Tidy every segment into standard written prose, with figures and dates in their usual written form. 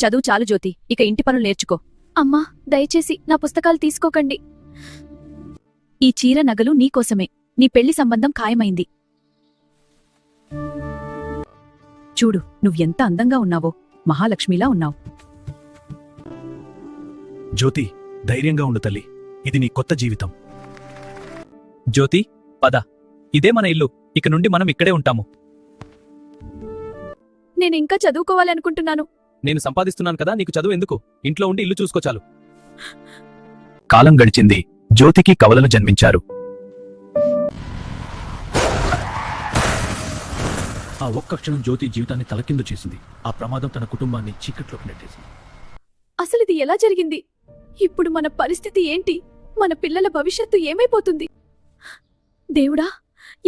చదువు చాలు జ్యోతి, ఇక ఇంటి పనులు నేర్చుకో. అమ్మా, దయచేసి నా పుస్తకాలు తీసుకోకండి. ఈ చీర నగలు నీకోసమే. నీ పెళ్లి సంబంధం ఖాయమైంది. చూడు, నువ్వెంత అందంగా ఉన్నావో, మహాలక్ష్మిలా ఉన్నావు. జ్యోతి, ధైర్యంగా ఉండు తల్లి. ఇది నీ కొత్త జీవితం. జ్యోతి, పద. ఇదే మన ఇల్లు. ఇక నుండి మనం ఇక్కడే ఉంటాము. నేనింకా చదువుకోవాలనుకుంటున్నాను. నేను సంపాదిస్తున్నాను కదా, నీకు చదువు ఎందుకు? ఇంట్లో ఉండి ఇల్లు చూసుకోచాలు. కాలం గడిచింది. జ్యోతికి కవలలు జన్మించారు. ఆ ఒక్క క్షణం జ్యోతి జీవితాన్ని తలకిందు చేసింది. ఆ ప్రమాదం తన కుటుంబాన్ని చీకట్లోకి నెట్టేసింది. అసలిది ఎలా జరిగింది? ఇప్పుడు మన పరిస్థితి ఏంటి? మన పిల్లల భవిష్యత్తు ఏమైపోతుంది? దేవుడా,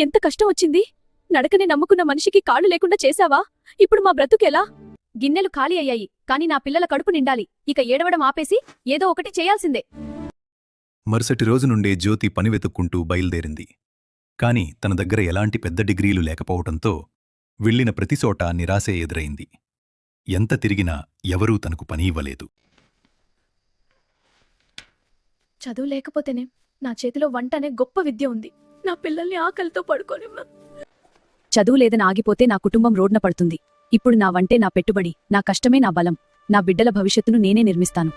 ఎంత కష్టం వచ్చింది! నడకనే నమ్ముకున్న మనిషికి కాళ్ళు లేకుండా చేశావా? ఇప్పుడు మా బ్రతుకెలా? గిన్నెలు ఖాళీ అయ్యాయి, కాని నా పిల్లల కడుపు నిండాలి. ఇక ఏడవడం ఆపేసి ఏదో ఒకటి చేయాల్సిందే. మరుసటి రోజు నుండే జ్యోతి పని వెతుక్కుంటూ బయలుదేరింది. కాని తన దగ్గర ఎలాంటి పెద్ద డిగ్రీలు లేకపోవటంతో వెళ్ళిన ప్రతిచోటా నిరాశే ఎదురైంది. ఎంత తిరిగినా ఎవరూ తనకు పని ఇవ్వలేదు. చదువు లేకపోతేనే నా చేతిలో వంట అనే గొప్ప విద్య ఉంది. నా పిల్లల్ని ఆకలితో పడుకోనివ్వ. చదువు లేదని ఆగిపోతే నా కుటుంబం రోడ్న పడుతుంది. ఇప్పుడు నా వంటే నా పెట్టుబడి, నా కష్టమే నా బలం. నా బిడ్డల భవిష్యత్తును నేనే నిర్మిస్తాను.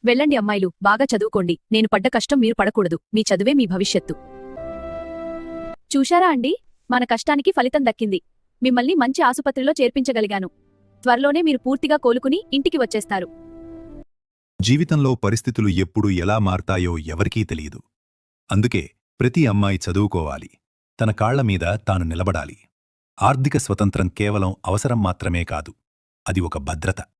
వెళ్ళండి అమ్మాయిలు, బాగా చదువుకోండి. నేను పడ్డ కష్టం మీరు పడకూడదు. మీ చదువే మీ భవిష్యత్తు. చూశారా అండి, మన కష్టానికి ఫలితం దక్కింది. మిమ్మల్ని మంచి ఆసుపత్రిలో చేర్పించగలిగాను. త్వరలోనే మీరు పూర్తిగా కోలుకుని ఇంటికి వచ్చేస్తారు. జీవితంలో పరిస్థితులు ఎప్పుడు ఎలా మారతాయో ఎవరికీ తెలియదు. అందుకే ప్రతి అమ్మాయి చదువుకోవాలి. తన కాళ్ల మీద తాను నిలబడాలి. ఆర్థిక స్వతంత్రం కేవలం అవసరం మాత్రమే కాదు, అది ఒక భద్రత.